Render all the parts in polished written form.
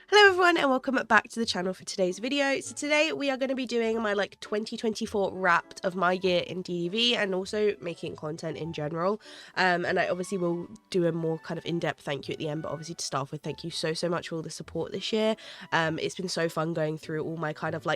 Hello everyone and welcome back to the channel for today's video. So today we are going to be doing my 2024 wrapped of my year in DDV and also making content in general. And I obviously will do a more kind of in-depth thank you at the end, but obviously to start with, thank you so much for all the support this year. It's been so fun going through all my kind of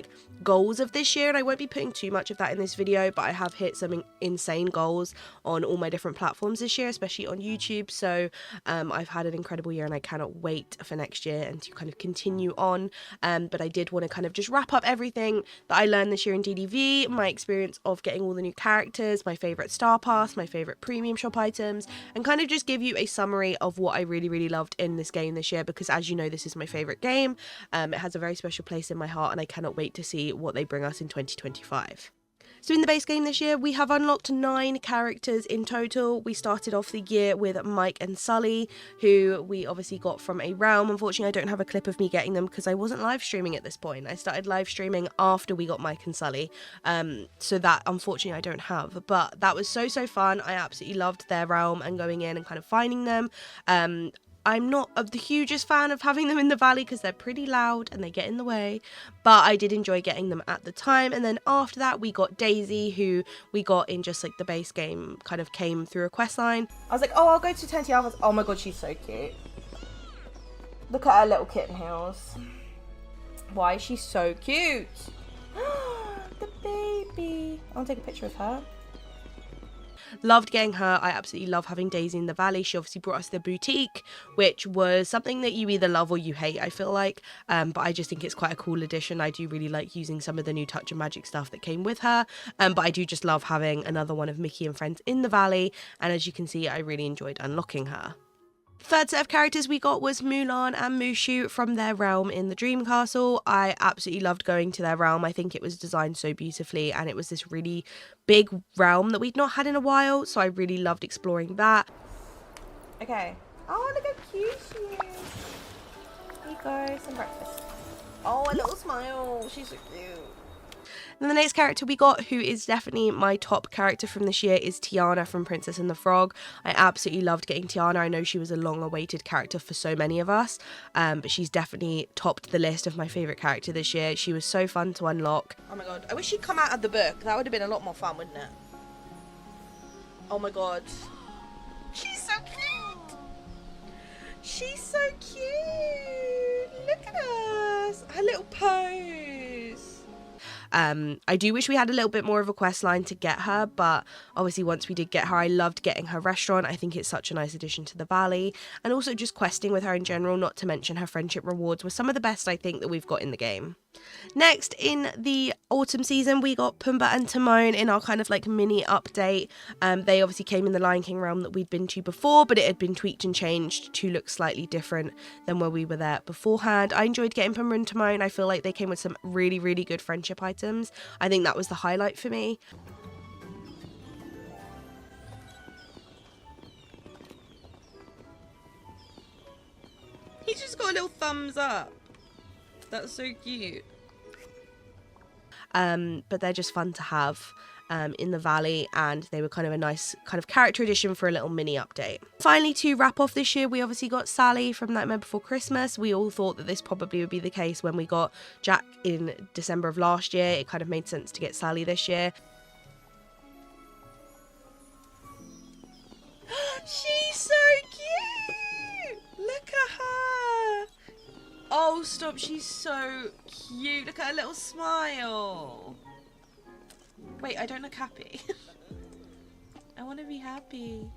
goals of this year, and I won't be putting too much of that in this video, but I have hit some insane goals on all my different platforms this year, especially on YouTube. So I've had an incredible year and I cannot wait for next year and to kind of continue on. But I did want to kind of just wrap up everything that I learned this year in DDV, my experience of getting all the new characters, my favorite star pass, my favorite premium shop items, and kind of just give you a summary of what I really loved in this game this year, because as you know, this is my favorite game. It has a very special place in my heart and I cannot wait to see what they bring us in 2025. So in the base game this year, we have unlocked 9 characters in total. We started off the year with Mike and Sully, who we obviously got from a realm. Unfortunately, I don't have a clip of me getting them because I wasn't live streaming at this point. I started live streaming after we got Mike and Sully. So that, unfortunately, I don't have. But that was so fun. I absolutely loved their realm and going in and kind of finding them. I'm not the hugest fan of having them in the valley because they're pretty loud and they get in the way, but I did enjoy getting them at the time. And then after that, we got Daisy, who we got in just the base game, kind of came through a quest line. I was like, oh, I'll go to 20 hours. Oh my god, she's so cute. Look at her little kitten heels. Why is she so cute? The baby. I'll take a picture of her. Loved getting her. I absolutely love having Daisy in the valley. She obviously brought us the boutique, which was something that you either love or you hate, I feel like. But I just think it's quite a cool addition. I do really like using some of the new Touch of Magic stuff that came with her. But I do just love having another one of Mickey and friends in the valley. And as you can see, I really enjoyed unlocking her. Third set of characters we got was Mulan and Mushu from their realm in the Dream Castle. I absolutely loved going to their realm. I think it was designed so beautifully and it was this really big realm that we'd not had in a while, so I really loved exploring that. Okay. Oh, look how cute she is. Here you go, some breakfast. Oh, a little smile. She's so cute. And the next character we got, who is definitely my top character from this year, is Tiana from Princess and the Frog. I absolutely loved getting Tiana. I know she was a long-awaited character for so many of us, but she's definitely topped the list of my favourite character this year. She was so fun to unlock. Oh my god, I wish she'd come out of the book. That would have been a lot more fun, wouldn't it? Oh my god. She's so cute! She's so cute! Look at us! Her little pose! I do wish we had a little bit more of a quest line to get her, but obviously once we did get her, I loved getting her restaurant. I think it's such a nice addition to the valley, and also just questing with her in general, not to mention her friendship rewards were some of the best I think that we've got in the game. Next, in the autumn season, we got Pumba and Timone in our kind of mini update. They obviously came in the Lion King realm that we'd been to before, but it had been tweaked and changed to look slightly different than where we were there beforehand. I enjoyed getting Pumba and Timone. I feel like they came with some really good friendship items. I think that was the highlight for me. He's just got a little thumbs up. That's so cute. But they're just fun to have in the valley, and they were kind of a nice kind of character addition for a little mini update. Finally, to wrap off this year, we obviously got Sally from Nightmare Before Christmas. We all thought that this probably would be the case when we got Jack in December of last year. It kind of made sense to get Sally this year. She's so cute! Look at her! Oh, stop, she's so cute. Look at her little smile. Wait, I don't look happy. I want to be happy.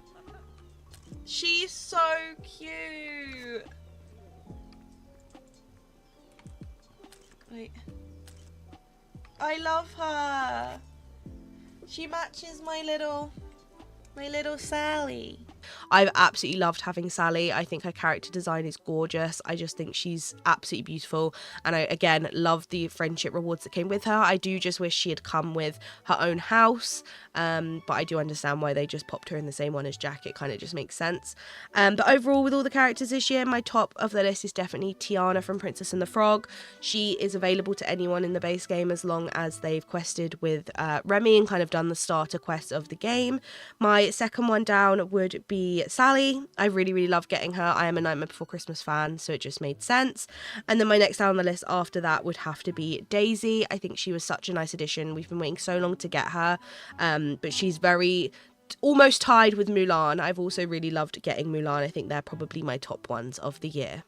She's so cute. Wait. I love her. She matches my little Sally. I've absolutely loved having Sally. I think her character design is gorgeous. I just think she's absolutely beautiful, and I again love the friendship rewards that came with her. I do just wish she had come with her own house, but I do understand why they just popped her in the same one as Jack. It kind of just makes sense. But overall, with all the characters this year, my top of the list is definitely Tiana from Princess and the Frog. She is available to anyone in the base game as long as they've quested with Remy and kind of done the starter quests of the game. My second one down would be be Sally. I really love getting her. I am a Nightmare Before Christmas fan, so it just made sense. And then my next down the list after that would have to be Daisy. I think she was such a nice addition. We've been waiting so long to get her, but she's very almost tied with Mulan. I've also really loved getting Mulan. I think they're probably my top ones of the year.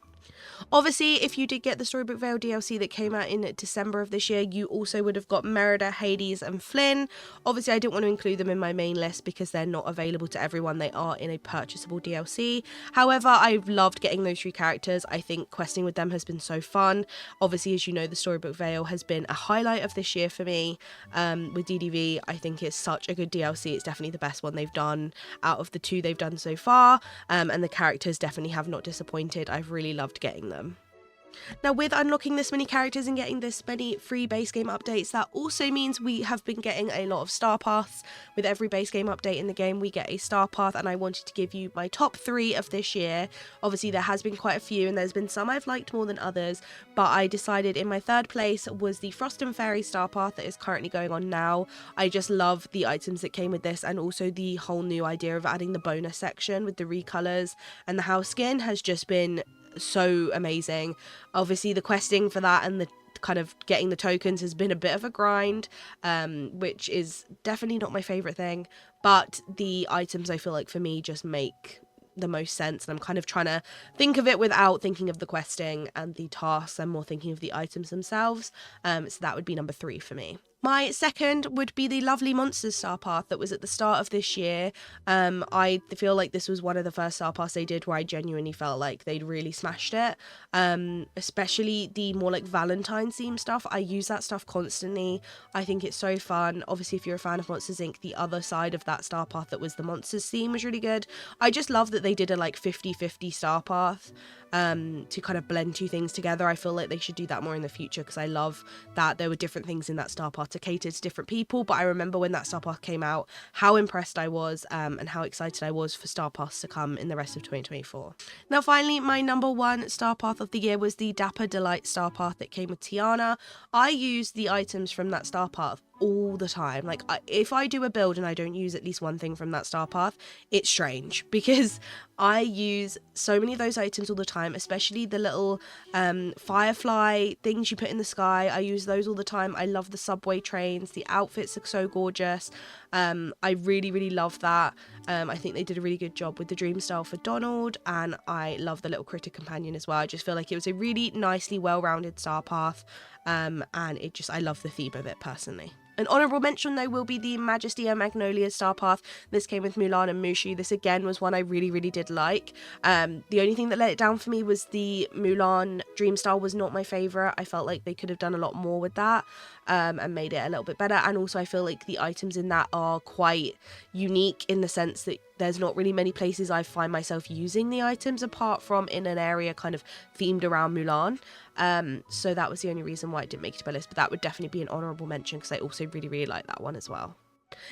Obviously, if you did get the Storybook Vale DLC that came out in December of this year, you also would have got Merida, Hades and Flynn. Obviously, I didn't want to include them in my main list because they're not available to everyone. They are in a purchasable DLC. However, I've loved getting those 3 characters. I think questing with them has been so fun. Obviously, as you know, the Storybook Vale has been a highlight of this year for me with DDV. I think it's such a good DLC. It's definitely the best one they've done out of the 2 they've done so far, and the characters definitely have not disappointed. I've really loved getting them. Now, with unlocking this many characters and getting this many free base game updates, that also means we have been getting a lot of star paths. With every base game update in the game, we get a star path, and I wanted to give you my top 3 of this year. Obviously, there has been quite a few, and there's been some I've liked more than others, but I decided in my 3rd place was the Frost and Fairy star path that is currently going on now. I just love the items that came with this, and also the whole new idea of adding the bonus section with the recolors and the house skin has just been so amazing. Obviously, the questing for that and the kind of getting the tokens has been a bit of a grind, which is definitely not my favorite thing, but the items I feel like for me just make the most sense, and I'm kind of trying to think of it without thinking of the questing and the tasks. I'm more thinking of the items themselves, so that would be number 3 for me. My second would be the Lovely Monsters star path that was at the start of this year. I feel like this was one of the first star paths they did where I genuinely felt like they'd really smashed it, especially the more like Valentine's theme stuff. I use that stuff constantly. I think it's so fun. Obviously, if you're a fan of Monsters Inc., the other side of that star path that was the Monsters theme was really good. I just love that they did a like 50-50 star path to kind of blend 2 things together. I feel like they should do that more in the future because I love that there were different things in that star path to cater to different people. But I remember when that star path came out, how impressed I was and how excited I was for star paths to come in the rest of 2024. Now, finally, my number 1 star path of the year was the Dapper Delight star path that came with Tiana. I used the items from that star path all the time. Like, if I do a build and I don't use at least one thing from that star path, it's strange because I use so many of those items all the time, especially the little firefly things you put in the sky. I use those all the time. I love the subway trains. The outfits are so gorgeous. I really love that. I think they did a really good job with the dream style for Donald, and I love the little critter companion as well. I just feel like it was a really nicely well-rounded star path, and I love the theme of it personally. An honourable mention, though, will be the Majestia Magnolia star path. This came with Mulan and Mushu. This, again, was one I really did like. The only thing that let it down for me was the Mulan Dream Style was not my favourite. I felt like they could have done a lot more with that and made it a little bit better. And also, I feel like the items in that are quite unique in the sense that there's not really many places I find myself using the items apart from in an area kind of themed around Mulan. So that was the only reason why it didn't make it to my list, but that would definitely be an honourable mention because I also really like that one as well.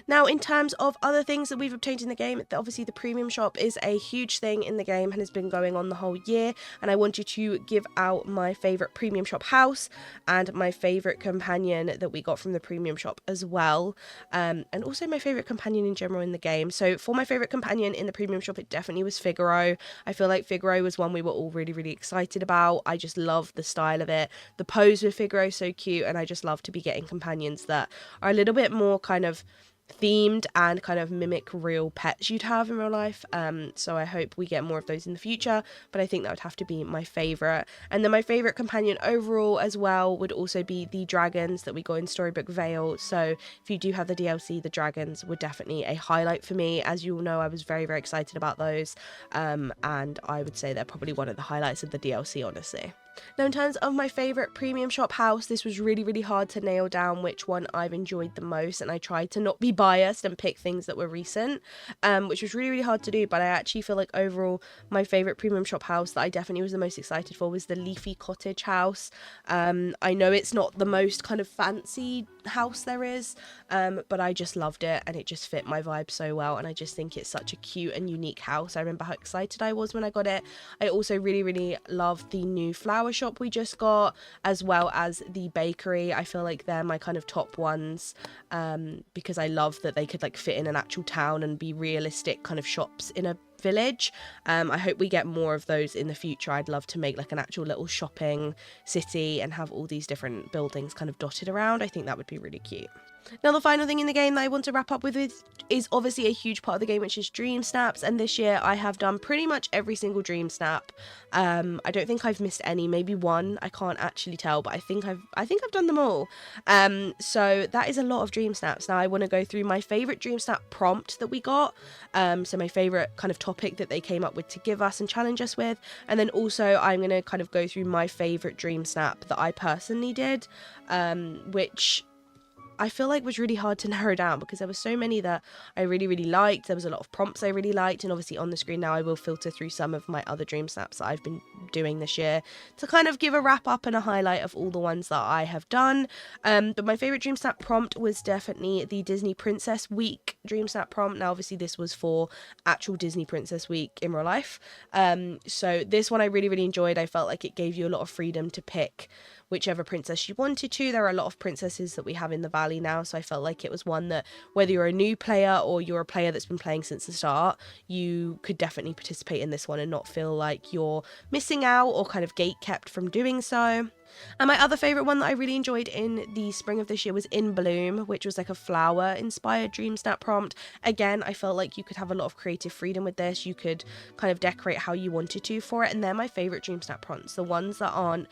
Now, in terms of other things that we've obtained in the game, obviously the premium shop is a huge thing in the game and has been going on the whole year, and I wanted to give out my favourite premium shop house and my favourite companion that we got from the premium shop as well, and also my favourite companion in general in the game. So for my favourite companion in the premium shop, it definitely was Figaro. I feel like Figaro was one we were all really excited about. I just love the style of it. The pose with Figaro is so cute, and I just love to be getting companions that are a little bit more kind of themed and kind of mimic real pets you'd have in real life, so I hope we get more of those in the future, but I think that would have to be my favourite. And then my favourite companion overall as well would also be the dragons that we got in Storybook Vale. So if you do have the DLC, the dragons were definitely a highlight for me. As you all know, I was very excited about those, and I would say they're probably one of the highlights of the DLC, honestly. Now, in terms of my favourite premium shop house, this was really hard to nail down which one I've enjoyed the most, and I tried to not be biased and pick things that were recent, which was really hard to do, but I actually feel like overall my favourite premium shop house that I definitely was the most excited for was the Leafy Cottage house. I know it's not the most kind of fancy house there is, but I just loved it and it just fit my vibe so well, and I just think it's such a cute and unique house. I remember how excited I was when I got it. I also really loved the new flower flower shop we just got, as well as the bakery. I feel like they're my kind of top ones, because I love that they could like fit in an actual town and be realistic kind of shops in a village. I hope we get more of those in the future. I'd love to make like an actual little shopping city and have all these different buildings kind of dotted around. I think that would be really cute. Now, the final thing in the game that I want to wrap up with is obviously a huge part of the game, which is Dreamsnaps. And this year I have done pretty much every single Dreamsnap. I don't think I've missed any, maybe one. I can't actually tell, but I think I've done them all. So that is a lot of Dreamsnaps. Now I want to go through my favorite Dreamsnap prompt that we got. So my favorite kind of topic that they came up with to give us and challenge us with. And then also I'm going to kind of go through my favorite Dreamsnap that I personally did, which I feel like was really hard to narrow down because there were so many that I really, really liked. There was a lot of prompts I really liked, and obviously on the screen now I will filter through some of my other Dreamsnaps that I've been doing this year to kind of give a wrap up and a highlight of all the ones that I have done. But my favourite Dreamsnap prompt was definitely the Disney Princess Week Dreamsnap prompt. Now obviously this was for actual Disney Princess Week in real life. So this one I really, really enjoyed. I felt like it gave you a lot of freedom to pick whichever princess you wanted to. There are a lot of princesses that we have in the valley now, so I felt like it was one that whether you're a new player or you're a player that's been playing since the start, you could definitely participate in this one and not feel like you're missing out or kind of gate kept from doing so. And my other favourite one that I really enjoyed in the spring of this year was In Bloom, which was like a flower inspired Dreamsnap prompt. Again, I felt like you could have a lot of creative freedom with this. You could kind of decorate how you wanted to for it, and they're my favourite Dreamsnap prompts, the ones that aren't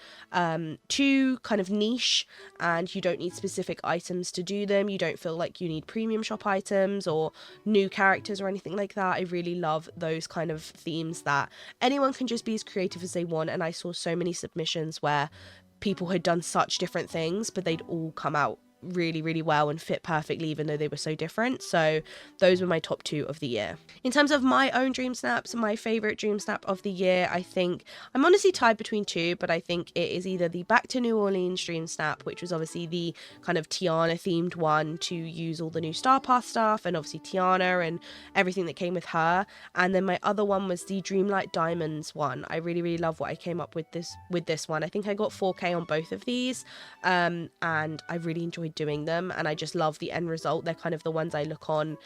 too kind of niche and you don't need specific items to do them. You don't feel like you need premium shop items or new characters or anything like that. I really love those kind of themes that anyone can just be as creative as they want, and I saw so many submissions where people had done such different things, but they'd all come out really, really well and fit perfectly even though they were so different. So those were my top two of the year. In terms of my own Dreamsnaps, my favourite Dreamsnap of the year, I think I'm honestly tied between two, but I think it is either the Back to New Orleans Dreamsnap, which was obviously the kind of Tiana themed one to use all the new Star Path stuff and obviously Tiana and everything that came with her, and then my other one was the Dreamlight Diamonds one. I really, really love what I came up with this one. I think I got 4K on both of these, and I really enjoyed doing them, and I just love the end result. They're kind of the ones I look on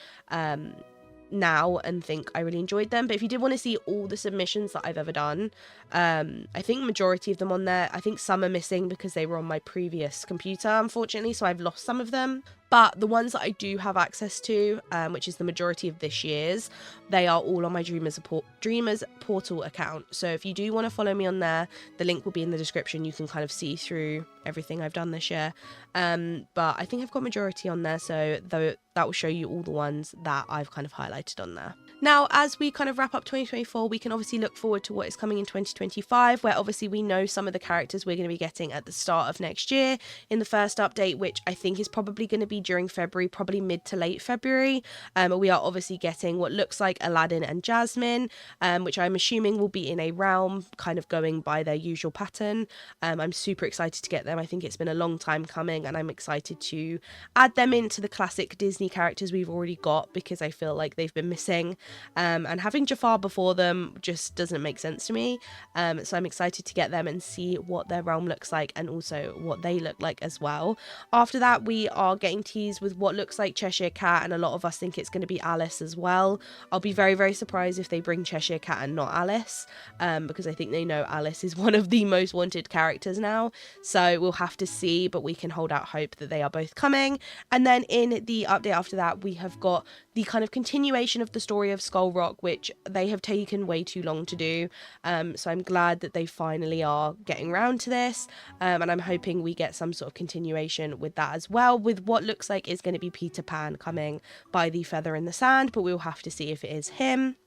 now and think I really enjoyed them. But if you did want to see all the submissions that I've ever done, I think majority of them on there. I think some are missing because they were on my previous computer, unfortunately, so I've lost some of them. But the ones that I do have access to, which is the majority of this year's, they are all on my Dreamers Portal account. So if you do want to follow me on there, the link will be in the description. You can kind of see through everything I've done this year. But I think I've got majority on there, so that will show you all the ones that I've kind of highlighted on there. Now, as we kind of wrap up 2024, we can obviously look forward to what is coming in 2025, where obviously we know some of the characters we're going to be getting at the start of next year in the first update, which I think is probably going to be during February, probably mid to late February. We are obviously getting what looks like Aladdin and Jasmine, which I'm assuming will be in a realm kind of going by their usual pattern. I'm super excited to get them. I think it's been a long time coming, and I'm excited to add them into the classic Disney characters we've already got because I feel like they've been missing. And having Jafar before them just doesn't make sense to me. So I'm excited to get them and see what their realm looks like and also what they look like as well. After that, we are getting teased with what looks like Cheshire Cat, and a lot of us think it's going to be Alice as well. I'll be very, very surprised if they bring Cheshire Cat and not Alice, because I think they know Alice is one of the most wanted characters now. So we'll have to see, but we can hold out hope that they are both coming. And then in the update after that, we have got the kind of continuation of the story of Skull Rock, which they have taken way too long to do. So I'm glad that they finally are getting around to this, and I'm hoping we get some sort of continuation with that as well, with what looks like is going to be Peter Pan coming by the Feather in the Sand, but we'll have to see if it is him.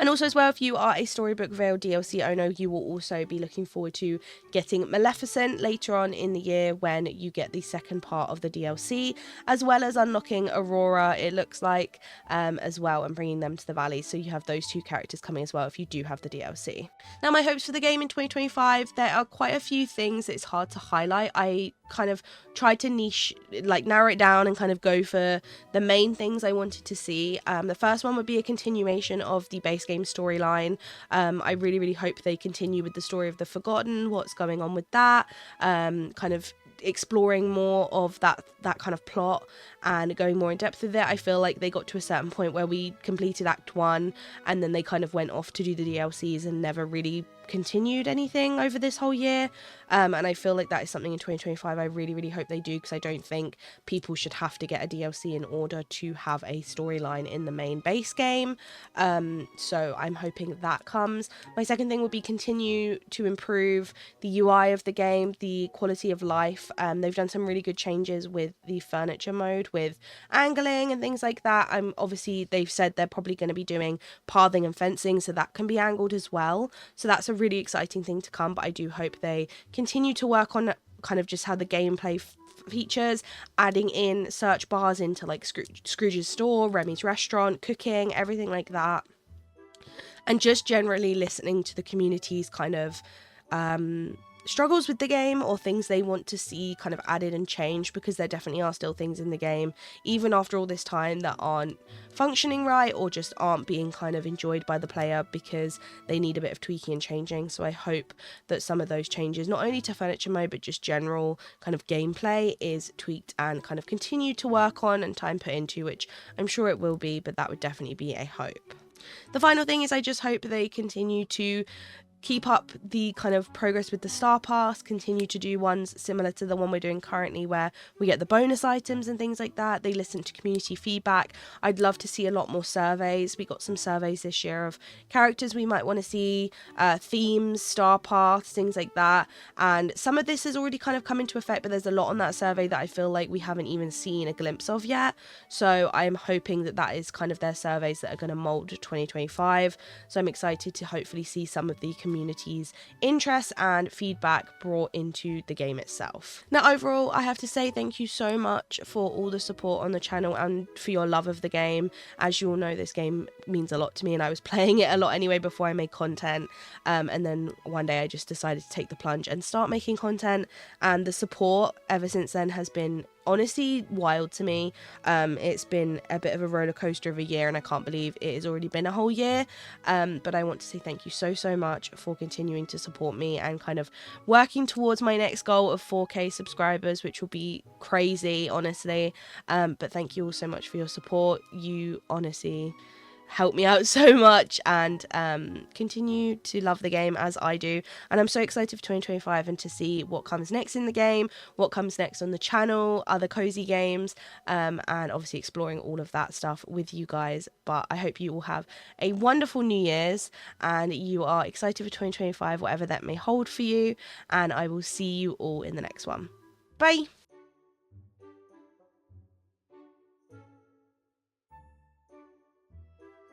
And also as well, if you are a Storybook Veil DLC owner, you will also be looking forward to getting Maleficent later on in the year when you get the second part of the DLC, as well as unlocking Aurora, it looks like, as well, and bringing them to the valley. So you have those two characters coming as well if you do have the DLC. Now, my hopes for the game in 2025, there are quite a few things that it's hard to highlight. I kind of tried to narrow it down and kind of go for the main things I wanted to see. The first one would be a continuation of the base game storyline. I really, really hope they continue with the story of the Forgotten, what's going on with that, kind of exploring more of that kind of plot and going more in depth with it. I feel like they got to a certain point where we completed Act 1 and then they kind of went off to do the DLCs and never really continued anything over this whole year, and I feel like that is something in 2025 I really, really hope they do, because I don't think people should have to get a DLC in order to have a storyline in the main base game. So I'm hoping that comes. My second thing would be continue to improve the UI of the game, the quality of life. They've done some really good changes with the furniture mode, with angling and things like that. Obviously they've said they're probably going to be doing pathing and fencing, so that can be angled as well, so that's a really exciting thing to come. But I do hope they continue to work on kind of just how the gameplay features, adding in search bars into like Scrooge's store, Remy's restaurant, cooking, everything like that, and just generally listening to the community's kind of struggles with the game, or things they want to see kind of added and changed, because there definitely are still things in the game, even after all this time, that aren't functioning right or just aren't being kind of enjoyed by the player, because they need a bit of tweaking and changing. So I hope that some of those changes, not only to furniture mode but just general kind of gameplay, is tweaked and kind of continued to work on and time put into, which I'm sure it will be, but that would definitely be a hope. The final thing is I just hope they continue to keep up the kind of progress with the Star Pass, continue to do ones similar to the one we're doing currently where we get the bonus items and things like that. They listen to community feedback. I'd love to see a lot more surveys. We got some surveys this year of characters we might want to see, themes, Star Paths, things like that. And some of this has already kind of come into effect, but there's a lot on that survey that I feel like we haven't even seen a glimpse of yet. So I am hoping that that is kind of their surveys that are going to mold 2025. So I'm excited to hopefully see some of the community's interest and feedback brought into the game itself. Now overall, I have to say thank you so much for all the support on the channel and for your love of the game. As you all know, this game means a lot to me, and I was playing it a lot anyway before I made content, and then one day I just decided to take the plunge and start making content, and the support ever since then has been honestly wild to me. It's been a bit of a roller coaster of a year, and I can't believe it has already been a whole year, but I want to say thank you so much for continuing to support me and kind of working towards my next goal of 4K subscribers, which will be crazy, honestly. But thank you all so much for your support. You honestly help me out so much, and continue to love the game as I do, and I'm so excited for 2025 and to see what comes next in the game, what comes next on the channel, other cozy games, and obviously exploring all of that stuff with you guys. But I hope you all have a wonderful New Year's and you are excited for 2025, whatever that may hold for you, and I will see you all in the next one. Bye.